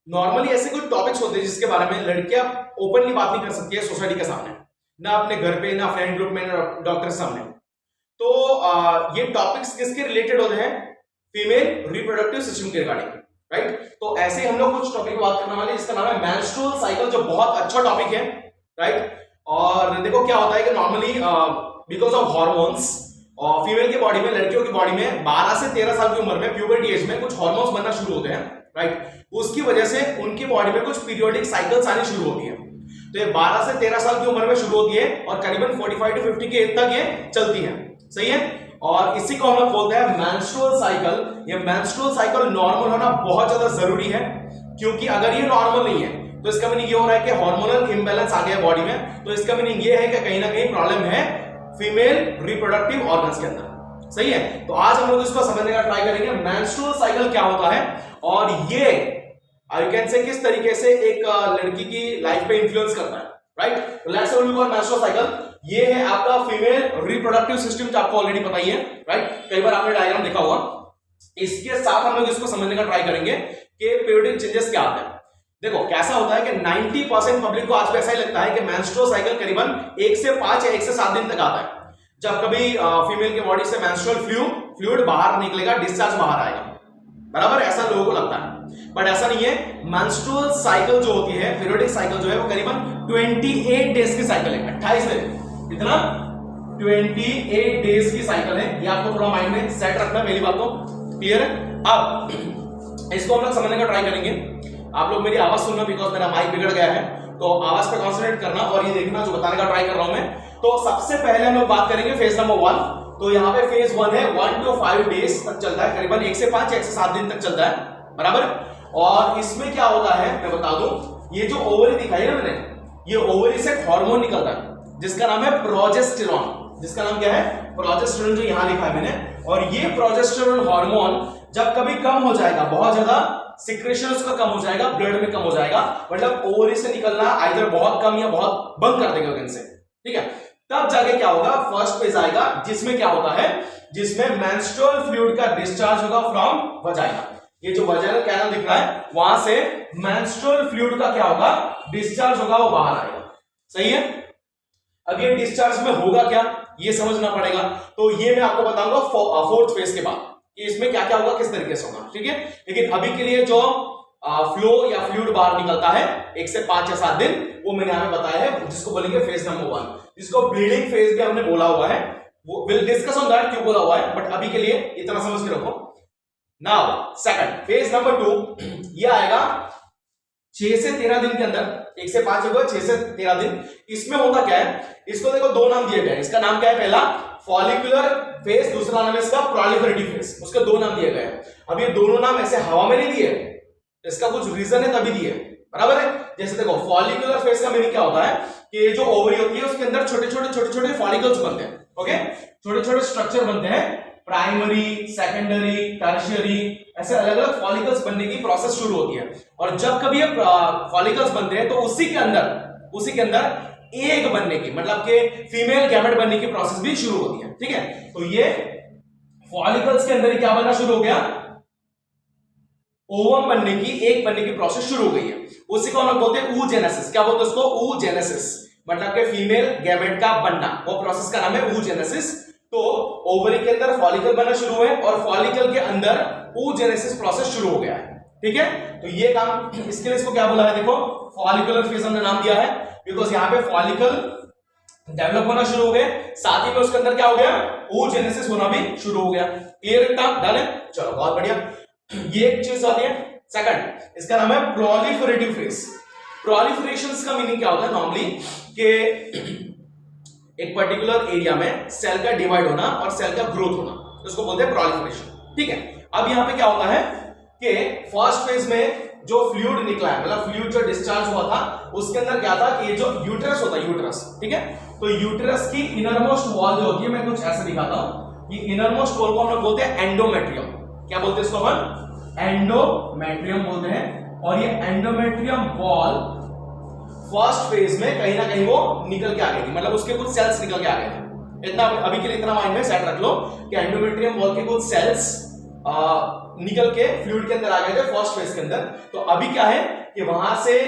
Normally ऐसे कुछ topics होते हैं जिसके बारे में लड़कियां ओपनली बात नहीं कर सकती है सोसाइटी के सामने, ना अपने घर पे, ना फ्रेंड ग्रुप में, ना डॉक्टर के सामने। तो ये टॉपिक्स किसके रिलेटेड होते हैं? फीमेल रिप्रोडक्टिव सिस्टम के रिगार्डिंग, राइट। तो ऐसे ही हम लोग कुछ टॉपिक बात करने वाले हैं, इसका नाम है मेंस्ट्रुअल साइकिल, जो बहुत अच्छा टॉपिक है, राइट। और देखो क्या होता है कि नॉर्मली बिकॉज ऑफ हॉर्मोन्स और फीमेल की बॉडी में, लड़कियों की बॉडी में 12 से 13 साल की उम्र में प्यूबर्टी एज में कुछ हार्मोन्स बनना शुरू होते हैं, राइट। उसकी वजह से उनकी बॉडी में कुछ पीरियोडिक साइकिल्स आनी शुरू होती है। तो ये 12 से 13 साल की उम्र में शुरू होती है और करीबन 45 टू 50 के एज तक ये चलती है, सही है। और इसी को हम लोग बोलते हैं मेंस्ट्रुअल साइकिल। ये मेंस्ट्रुअल साइकिल नॉर्मल होना बहुत ज्यादा जरूरी है, क्योंकि अगर ये नॉर्मल नहीं है तो इसका मीनिंग ये हो रहा है कि हार्मोनल इंबैलेंस आ गया बॉडी में। तो इसका मीनिंग ये है कि कहीं ना कहीं प्रॉब्लम है फीमेल रिप्रोडक्टिव ऑर्गन्स के अंदर, सही है। तो आज हम लोग इसको समझने का ट्राई करेंगे मेंस्ट्रुअल साइकिल क्या होता है और ये आई कैन से किस तरीके से एक लड़की की लाइफ पे इंफ्लुएंस करता है, राइट। तो let's look on menstrual cycle. ये है आपका फीमेल रिप्रोडक्टिव सिस्टम, जो आपको ऑलरेडी पता ही है, राइट। कई बार आपने डायग्राम देखा होगा। इसके साथ हम लोग इसको समझने का ट्राई करेंगे कि पीरियोडिक चेंजेस क्या आते हैं। देखो कैसा होता है कि 90% पब्लिक को आज भी ऐसा ही लगता है कि मेंस्ट्रुअल साइकिल करीबन 1 से 5 या 1 से 7 दिन तक आता है। जब कभी फीमेल की बॉडी से मेंस्ट्रुअल फ्लूइड बाहर निकलेगा, डिस्चार्ज बाहर आएगा, बराबर, ऐसा लोगों को लगता है। बट ऐसा नहीं है। मेंस्ट्रुअल साइकिल जो होती है, पीरियोडिक साइकिल जो है, वो करीबन 28 डेज की साइकिल है। 28 दिन, कितना? 28 डेज की साइकिल है। ये आपको थोड़ा माइंड में सेट रखना, पहली बात तो क्लियर है। अब इसको हम लोग समझने का ट्राई करेंगे। आप लोग मेरी आवाज सुनना, बिकॉज मेरा माइक बिगड़ गया है, तो आवाज पे कॉन्सेंट्रेट करना और ये देखना जो बताने का ट्राई कर रहा हूं मैं। तो सबसे पहले हम लोग बात करेंगे फेज नंबर 1। तो यहाँ पे फेज 1 है, 1 to 5 डेज तक चलता है, करीबन 1 से 5 या 1 से 7 दिन तक चलता है, बराबर। और इसमें क्या होता है मैं बता दूं, ये जो ओवरी दिखाई है ना मैंने, ये ओवरी से हार्मोन निकलता है जिसका नाम है प्रोजेस्टेरॉन। जिसका नाम क्या है? प्रोजेस्टेरॉन, जो यहां लिखा है मैंने। और ये प्रोजेस्टेरॉन हार्मोन जब कभी कम हो जाएगा, बहुत ज्यादा सिक्रेशन उसका कम हो जाएगा, ब्लड में कम हो जाएगा, मतलब ओवरी से निकलना आइदर बहुत कम या बहुत बंद कर देगा ऑर्गन से, ठीक है। तब जाके क्या होगा, फर्स्ट फेज आएगा जिसमें क्या होता है, जिसमें मेंस्ट्रुअल फ्लूइड का डिस्चार्ज होगा फ्रॉम वजाइना। ये जो वजाइनल कैनल दिख रहा है, वहां से मेंस्ट्रुअल फ्लूइड का क्या होगा, डिस्चार्ज होगा, वो बाहर आएगा, सही है। अब ये डिस्चार्ज में होगा क्या, ये समझना पड़ेगा। तो ये मैं आपको बताऊंगा फोर्थ फेज के बाद कि इसमें क्या क्या होगा, किस तरीके से होगा, ठीक है। लेकिन अभी के लिए जो फ्लो या फ्लूइड बाहर निकलता है 1 से 5 या 7 दिन, वो मैंने यहां बताया है, जिसको बोलेंगे फेज नंबर 1, जिसको ब्लीडिंग फेज भी हमने बोला हुआ है। वो विल डिस्कस ऑन दैट, क्यों बोला हुआ है, बट अभी के लिए इतना समझ के रखो। नाउ सेकंड फेज नंबर 2, ये आएगा 6 से 13 दिन के अंदर। 1 से 5 होगा, 6 से 13 दिन। इसमें होता क्या है, इसको देखो दो नाम दिए गए हैं। इसका नाम क्या है, पहला फॉलिकुलर फेज, दूसरा नाम है इसका प्रोलिफरेटिव फेज। उसके दो नाम दिए गए हैं। अब ये दोनों नाम ऐसे हवा में नहीं दिए, इसका कुछ रीजन है तभी दिए, बराबर है। जैसे देखो फॉलिकुलर फेज का मीनिंग क्या होता है कि जो ओवरी होती है उसके अंदर छोटे छोटे फॉलिकल्स बनते हैं, ओके, छोटे छोटे स्ट्रक्चर बनते हैं, प्राइमरी, सेकेंडरी, टर्शियरी, ऐसे अलग अलग फॉलिकल्स बनने की प्रोसेस शुरू होती है। और जब कभी ये फॉलिकल्स बनते हैं तो उसी के अंदर एग बनने की, मतलब कि फीमेल गैमेट बनने की प्रोसेस भी शुरू होती है, ठीक है। तो ये फॉलिकल्स के अंदर ही क्या बनना शुरू हो गया, ओवम बनने की, एग बनने की प्रोसेस शुरू हो गई है। उसी को हम लोग बोलते हैं oogenesis। क्या बोलते हैं उसको? oogenesis, मतलब कि फीमेल गैमेट का बनना, वो प्रोसेस का नाम है oogenesis। तो ओवरी के अंदर फॉलिकल बनना शुरू हुए और फॉलिकल के अंदर oogenesis प्रोसेस शुरू हो गया है, ठीक है। तो ये काम, इसके लिए इसको क्या बोला है, देखो फॉलिकुलर फेज हमने नाम दिया है, बिकॉज यहाँ पे फॉलिकल डेवलप होना शुरू हो गए, साथ ही में उसके अंदर क्या हो गया, oogenesis होना भी शुरू हो गया। क्लियर है? डाले, चलो बहुत बढ़िया। ये एक चीज आती है। सेकंड, इसका नाम है प्रोलिफरेटिव फेज। प्रोलिफरेशन का मीनिंग क्या होता है नॉर्मली, कि एक पर्टिकुलर एरिया में सेल का डिवाइड होना और सेल का ग्रोथ होना, उसको बोलते हैं प्रोलिफरेशन, ठीक है। अब यहां पे क्या होता है कि फर्स्ट फेज में जो फ्लूइड निकला है, मतलब फ्लूइड जो डिस्चार्ज हुआ था, उसके अंदर क्या था कि ये जो यूट्रस होता है, यूट्रस, ठीक है। तो यूट्रस की इनरमोस्ट वॉल जो होती है, मैं कुछ ऐसे दिखाता हूं। ये इनरमोस्ट वॉल को हम लोग बोलते हैं एंडोमेट्रियम। क्या बोलते हैं इसको हम? एंडोमेट्रियम बोलते हैं। और ये एंडोमेट्रियम वॉल फर्स्ट फेज में कहीं ना कहीं वो निकल के आ गई थी, मतलब उसके कुछ सेल्स निकल के आ गए थे। इतना अभी के लिए इतना माइंड में सेट रख लो कि एंडोमेट्रियम वॉल के कुछ सेल्स निकल के फ्लूइड के अंदर आ गए थे फर्स्ट फेज के अंदर। तो अभी क्या है कि वहां से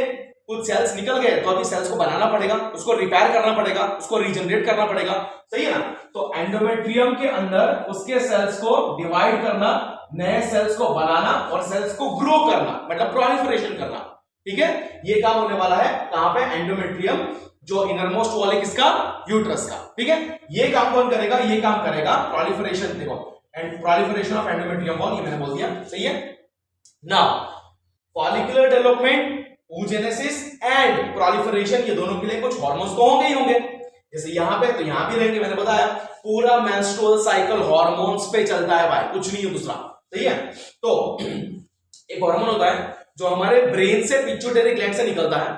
कुछ सेल्स निकल गए, तो अभी सेल्स को बनाना पड़ेगा, उसको रिपेयर करना पड़ेगा, उसको रीजनरेट करना पड़ेगा, सही है ना। तो एंडोमेट्रियम के अंदर उसके सेल्स को डिवाइड करना, नए सेल्स को बनाना और सेल्स को ग्रो करना, मतलब प्रोलिफरेशन करना, ठीक है। ये काम होने वाला है कहां पे, एंडोमेट्रियम, जो इनरमोस्ट वॉल है किसका, यूट्रस का, ठीक है। ये काम कौन करेगा, ये काम करेगा प्रोलिफरेशन, देखो and proliferation of endometrium wall, ये मैंने बोल दिया, सही है। Now follicular development, oogenesis and proliferation, ये दोनों के लिए कुछ हार्मोन्स तो होंगे ही होंगे, जैसे यहां पे तो यहां भी रहेंगे, मैंने बताया पूरा मेंस्ट्रुअल साइकिल हार्मोन्स पे चलता है भाई, कुछ नहीं है दूसरा, सही है। तो एक हार्मोन होता है जो हमारे ब्रेन से पिट्यूटरी ग्लैंड से निकलता है,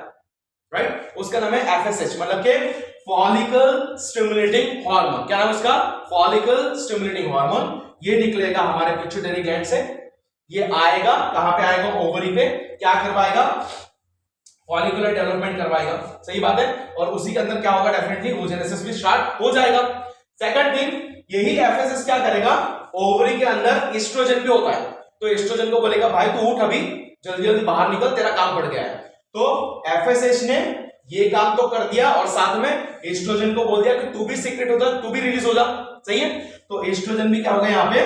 राइट, उसका नाम है एफएसएच, मतलब कि फॉलिकल स्टिमुलेटिंग हार्मोन। क्या नाम है उसका, फॉलिकल स्टिमुलेटिंग हार्मोन। ये निकलेगा हमारे पिट्यूटरी ग्लैंड से, ये आएगा कहां पे आएगा, ओवरी पे, क्या करवाएगा, फॉलिकुलर डेवलपमेंट करवाएगा, सही बात है। और उसी के अंदर क्या होगा, डेफिनेटली oogenesis भी स्टार्ट हो जाएगा। सेकंड थिंग, यही एफएसएच क्या करेगा, ओवरी के अंदर एस्ट्रोजन भी होता है, तो एस्ट्रोजन को बोलेगा भाई तू उठ, अभी जल्दी जल्दी बाहर निकल, तेरा काम पड़ गया है। तो एफएसएच ने ये काम तो कर दिया और साथ में एस्ट्रोजन को बोल दिया कि तू भी सीक्रेट हो जा, तू भी रिलीज हो जा, सही है। तो एस्ट्रोजन भी क्या हो गया, यहाँ पे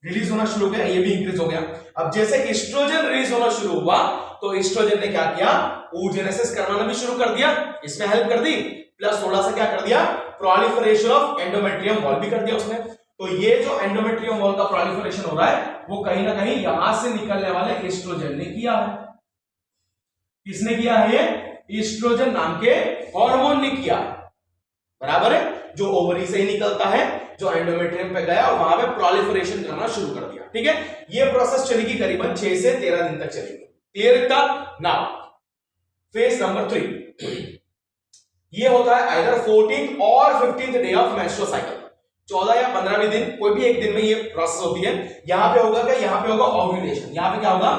रिलीज होना शुरू हो गया, ये भी इंक्रीज हो गया। अब जैसे एस्ट्रोजन रिलीज होना शुरू हुआ तो एस्ट्रोजन ने क्या किया, oogenesis करवाना भी शुरू कर दिया, इसमें हेल्प कर दी, प्लस थोड़ा सा क्या कर दिया, प्रोलिफरेशन ऑफ एंडोमेट्रियम वॉल भी कर दिया उसने। तो ये जो एंडोमेट्रियम वॉल का प्रोलिफरेशन हो रहा है वो कहीं ना कहीं यहां से निकलने वाले एस्ट्रोजन ने किया है। किसने किया है, ये एस्ट्रोजन नाम के हार्मोन ने किया, बराबर है, जो ओवरी से ही निकलता है, जो एंडोमेट्रियम पे गया और वहां पे प्रोलिफरेशन करना शुरू कर दिया, ठीक है। ये प्रोसेस चलेगी करीबन 6 से 13 दिन तक चलेगी, क्लियर इतना। नाउ फेज नंबर 3, ये होता है आइदर 14th और 15th day of menstrual cycle, 14 या 15वें दिन, कोई भी एक दिन में ये प्रोसेस होती है। यहां पे होगा क्या, यहां पे होगा ओव्यूलेशन, यहां पे क्या होगा,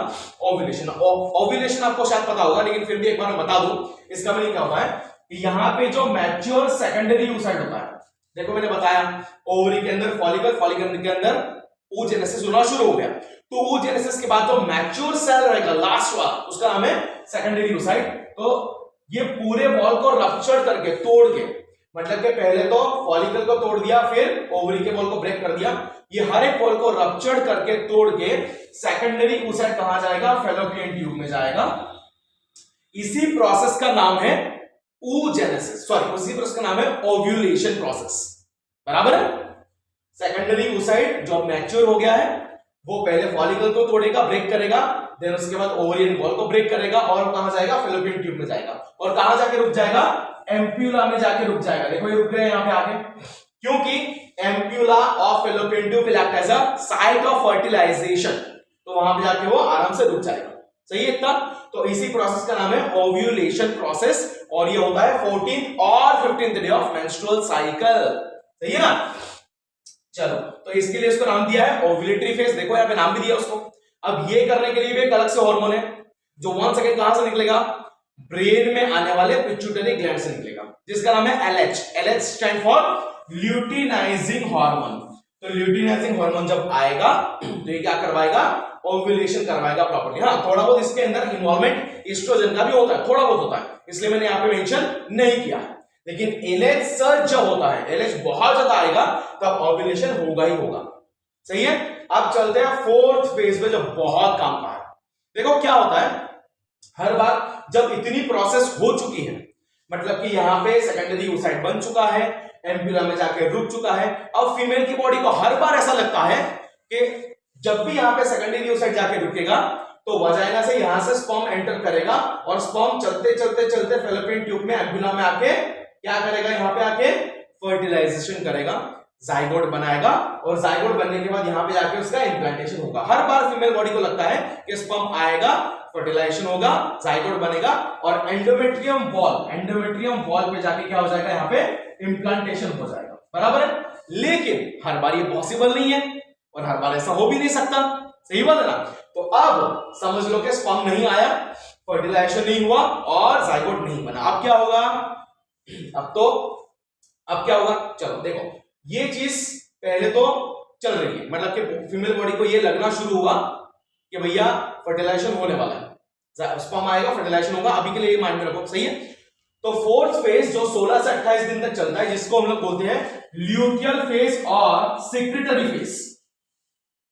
ओव्यूलेशन। ओव्यूलेशन आपको शायद पता होगा, लेकिन फिर भी एक बार मैं बता दूं इसका मीनिंग क्या होता है कि यहां पे जो मैच्योर सेकेंडरी oocyte होता है, देखो मैंने बताया ओवरी के अंदर फॉलिकल, फॉलिकल के अंदर oogenesis होना शुरू हो गया, तो oogenesis के बाद जो मैच्योर सेल रहेगा लास्ट वाला, उसका नाम है सेकेंडरी oocyte। तो ये पूरे वॉल को रप्चर करके, तोड़ के, मतलब कि पहले तो फॉलिकल को तोड़ दिया, फिर ओवरी के वॉल को ब्रेक कर दिया, ये हर एक वॉल को रप्चर करके तोड़ के सेकेंडरी oocyte कहां जाएगा, फैलोपियन ट्यूब में जाएगा। इसी प्रोसेस का नाम है oogenesis, सॉरी उसी प्रोसेस का नाम है ओव्यूलेशन प्रोसेस, बराबर है। सेकेंडरी oocyte जो मैच्योर हो गया है वो पहले फॉलिकल को तोड़ेगा, ब्रेक करेगा, देन उसके बाद ओवरियन वॉल को ब्रेक करेगा और कहां जाएगा, फैलोपियन ट्यूब में जाएगा, और कहां जाके रुक जाएगा, एम्प्यूला में जाके रुक जाएगा। देखो ये रुक गए यहां पे आके, क्योंकि ampulla of fallopian tube will act as a site of fertilisation, तो वहां पे जाके वो आराम से रुक जाएगा, सही है इतना। तो इसी प्रोसेस का नाम है ओव्यूलेशन प्रोसेस, और ये होता है 14th और 15th day of menstrual cycle, सही है ना। चलो, तो इसके लिए इसको नाम दिया है ओव्यूलेटरी फेज, देखो यहाँ पे नाम भी दिया उसको। अब ये करने के लिए भी एक अलग से हार्मोन है जो 1 सेकंड कहां से निकलेगा, ब्रेन में आने वाले पिट्यूटरी ग्लैंड से निकलेगा, जिसका नाम है LH। LH stand for luteinizing hormone. तो ल्यूटिनाइजिंग हार्मोन जब आएगा तो ये क्या करवाएगा, ओव्यूलेशन करवाएगा प्रॉपर्ली। हाँ, थोड़ा बहुत इसके अंदर इन्वॉल्वमेंट एस्ट्रोजन का भी होता है, थोड़ा बहुत होता है, इसलिए मैंने यहाँ पे मेंशन नहीं किया है। लेकिन LH सर्ज जब होता है, LH बहुत ज्यादा आएगा, तब ओव्यूलेशन होगा ही होगा, सही है। अब चलते हैं 4th फेज में, जो बहुत काम का है। देखो क्या होता है, हर बार जब इतनी प्रोसेस हो चुकी है, मतलब कि यहाँ पे सेकेंडरी oocyte बन चुका है, एम्प्यूला में जाके रुक चुका है, अब फीमेल की बॉडी को हर बार ऐसा लगता है कि जब भी यहाँ पे सेकेंडरी oocyte जाके रुकेगा तो वजाइना से यहां से स्पर्म एंटर करेगा, और स्पर्म चलते चलते चलते फैलोपियन ट्यूब में, एम्प्यूला में आके क्या करेगा, यहाँ पे आके फर्टिलाइजेशन करेगा, जाइगोट बनाएगा, और जाइगोट बनने के बाद यहाँ पे जाके उसका इम्प्लांटेशन होगा। हर बार फीमेल बॉडी को लगता है कि स्पर्म आएगा, फर्टिलाइजेशन होगा, जाइगोट बनेगा, और एंडोमेट्रियम वॉल पे जाके क्या हो जाएगा, यहाँ पे इम्प्लांटेशन हो जाएगा, बराबर है। लेकिन हर बार ये पॉसिबल नहीं है, और हर बार ऐसा हो भी नहीं सकता, सही बात है ना। तो अब समझ लो कि स्पर्म नहीं आया, फर्टिलाइजेशन नहीं हुआ, और जाइगोट नहीं बना। अब क्या होगा, अब क्या होगा, चलो देखो, ये चीज पहले तो चल रही है, मतलब कि फीमेल बॉडी को ये लगना शुरू हुआ कि भैया फर्टिलाइजेशन होने वाला है, स्पर्म आएगा, फर्टिलाइजेशन होगा, अभी के लिए ये माइंड में रखो, सही है। तो फोर्थ फेज जो 16 से 28 दिन तक चलता है, जिसको हम लोग बोलते हैं ल्यूटियल फेज और सिक्रेटरी फेज,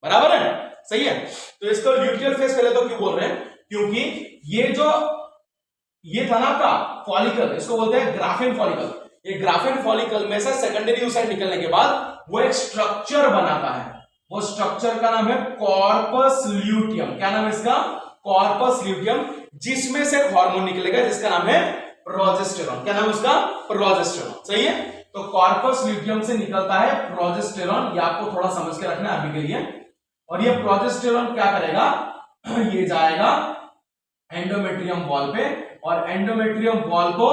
बराबर है, सही है। तो इसको ल्यूटियल फेज पहले तो क्यों बोल रहे हैं, क्योंकि ये था ना आपका फॉलिकल, इसको बोलते हैं ग्राफिन फॉलिकल। ये ग्राफिन फॉलिकल में से सेकेंडरी oocyte निकलने के बाद वो एक स्ट्रक्चर बनाता है, वो स्ट्रक्चर का नाम है कॉर्पस ल्यूटियम। क्या नाम है इसका? कॉर्पस ल्यूटियम, जिसमें से हार्मोन निकलेगा जिसका नाम है प्रोजेस्टेरॉन। क्या नाम है उसका? प्रोजेस्टेरॉन, सही है। तो कॉर्पस ल्यूटियम से निकलता है प्रोजेस्टेरॉन, ये आपको थोड़ा समझ के रखना है अभी के लिए। और ये प्रोजेस्टेरॉन क्या करेगा, ये जाएगा एंडोमेट्रियम वॉल पे और एंडोमेट्रियम वॉल को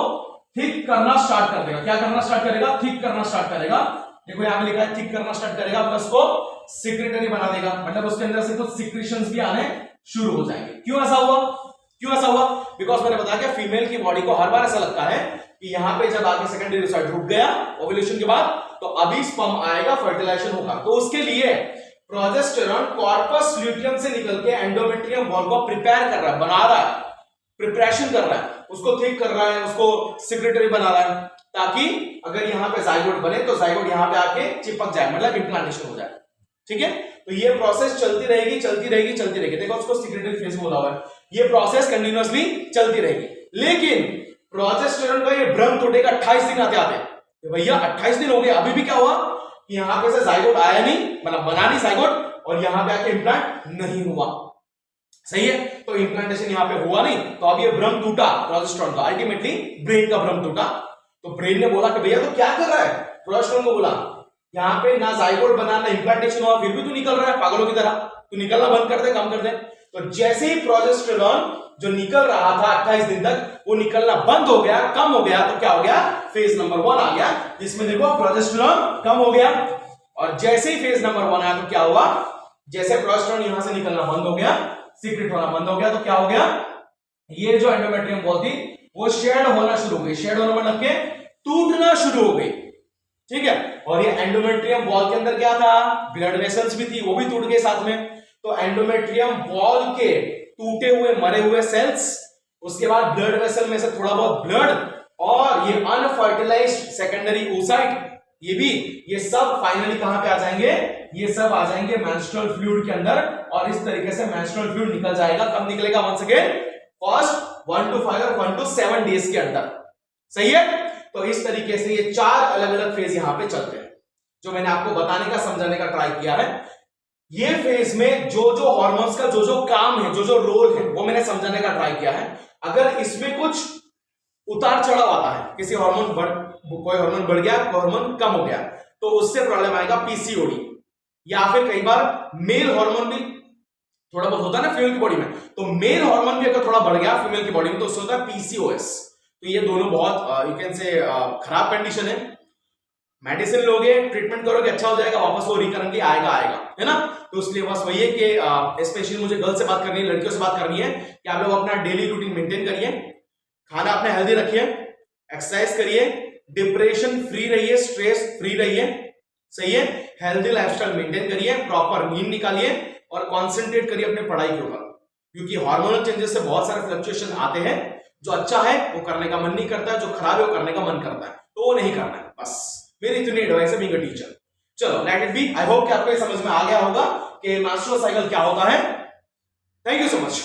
थिक करना स्टार्ट कर देगा। क्या करना स्टार्ट करेगा? थिक करना स्टार्ट करेगा। देखो यहां पे लिखा है थिक करना स्टार्ट करेगा, प्लस को सिक्रेटरी बना देगा, मतलब उसके अंदर से कुछ सिक्रीशंस भी आने शुरू हो जाएंगे। क्यों ऐसा हुआ? बिकॉज मैंने बताया कि फीमेल की बॉडी को हर बार ऐसा लगता है कि यहां पे जब आगे सेकेंडरी oocyte रुक गया ओव्यूलेशन के बाद, तो अभी स्पर्म आएगा, फर्टिलाइजेशन होगा। तो उसके लिए प्रोजेस्टेरॉन कॉर्पस ल्यूटियम से निकल के एंडोमेट्रियम वॉल को प्रिपेयर कर रहा है, बना रहा है, प्रिपरेशन कर रहा है, उसको थिक कर रहा है, उसको सिक्रेटरी बना रहा है, ताकि अगर यहां पे जाइगोट बने तो जाइगोट यहां पे आके चिपक जाए, मतलब इम्प्लांटेशन हो जाए। ठीक है, तो ये प्रोसेस चलती रहेगी। देखो उसको सिक्रेटरी फेज बोला हुआ है, ये प्रोसेस कंटिन्यूअसली चलती रहेगी। लेकिन प्रोजेस्टेरॉन का ये भ्रम टूटेगा 28 दिन आते तो भैया 28 दिन हो गए, अभी भी क्या हुआ कि यहां पे से जाइगोट आया नहीं, मतलब बना नहीं जाइगोट, और यहां पे आके इम्प्लांट नहीं हुआ, सही है। तो इम्प्लांटेशन यहां पे हुआ नहीं, तो अब ये भ्रम टूटा प्रोजेस्टेरॉन का, अल्टीमेटली ब्रेन का भ्रम टूटा। तो ब्रेन ने बोला कि भैया तो क्या कर रहा है, प्रोजेस्टेरॉन को बोला यहां पे ना जाइगोट बना ना इम्प्लांटेशन हुआ, फिर भी तू निकल रहा है पागलों की तरह, तू निकलना बंद कर दे, कम कर दे। तो जैसे ही प्रोजेस्टेरॉन जो निकल रहा था 28 दिन तक, वो निकलना बंद हो गया, कम हो गया, तो क्या हो गया? फेज नंबर 1 आ गया, जिसमें देखो प्रोजेस्टेरॉन कम हो गया। और जैसे ही फेज नंबर 1 आया तो क्या हुआ? जैसे प्रोजेस्टेरॉन यहां से निकलना बंद हो गया, सीक्रेट होना बंद हो गया, तो क्या हो गया? ये जो एंडोमेट्रियम वॉल थी वो शेड होना शुरू हो गई, शेड होना मतलब के टूटना शुरू हो गई, ठीक है। और ये एंडोमेट्रियम वॉल के अंदर क्या था? ब्लड वेसल्स भी थी, वो भी टूट गए साथ में। तो एंडोमेट्रियम वॉल के टूटे हुए मरे हुए सेल्स, उसके बाद ब्लड वेसल में से थोड़ा बहुत ब्लड, और ये अनफर्टिलाइज्ड सेकेंडरी oocyte, ये सब फाइनली कहां पे आ जाएंगे? ये सब आ जाएंगे मेंस्ट्रुअल फ्लूइड के अंदर। और इस तरीके से मेंस्ट्रुअल फ्लूइड निकल जाएगा, कब निकलेगा? वंस अगेन फर्स्ट 1 to 5 और 1 to 7 डेज के अंदर, सही है। तो इस तरीके से ये 4 अलग अलग फेज यहां पे चलते हैं, जो मैंने आपको बताने का समझाने का ट्राई किया है। ये फेज में जो हॉर्मोन्स का जो काम है, जो रोल है, वो मैंने समझाने का ट्राई किया है। अगर इसमें कुछ उतार चढ़ाव आता है, किसी कोई हार्मोन बढ़ गया, कोई हार्मोन कम हो गया, तो उससे प्रॉब्लम आएगा पीसीओडी, या फिर कई बार मेल हार्मोन भी थोड़ा बहुत होता है ना फीमेल की बॉडी में, तो मेल हार्मोन भी अगर थोड़ा बढ़ गया फीमेल की बॉडी में तो उससे होता है पीसीओएस। तो ये दोनों बहुत यू कैन से खराब कंडीशन है। मेडिसिन लोगे, ट्रीटमेंट करोगे, अच्छा हो जाएगा, वापस वो रिकरेंटली आएगा, है ना। तो इसलिए बस वही है कि स्पेशली मुझे गर्ल से बात करनी है, लड़कियों से बात करनी है कि आप लोग अपना डेली रूटीन मेंटेन करिए, खाना अपना हेल्दी रखिए, एक्सरसाइज करिए, डिप्रेशन फ्री रहिए, स्ट्रेस फ्री रहिए, सही है। हेल्दी लाइफस्टाइल मेंटेन करिए, प्रॉपर नींद निकालिए और कंसंट्रेट करिए अपने पढ़ाई के ऊपर, क्योंकि हार्मोनल चेंजेस से बहुत सारे फ्लक्चुएशन आते हैं। जो अच्छा है वो करने का मन नहीं करता है, जो खराब है वो करने का मन करता है, तो वो नहीं करना है। बस मेरी इतनी एडवाइस है बीइंग अ टीचर। चलो let it be. I hope कि आपको समझ में आ गया होगा कि मेंस्ट्रुअल साइकिल क्या होता है। Thank you so much.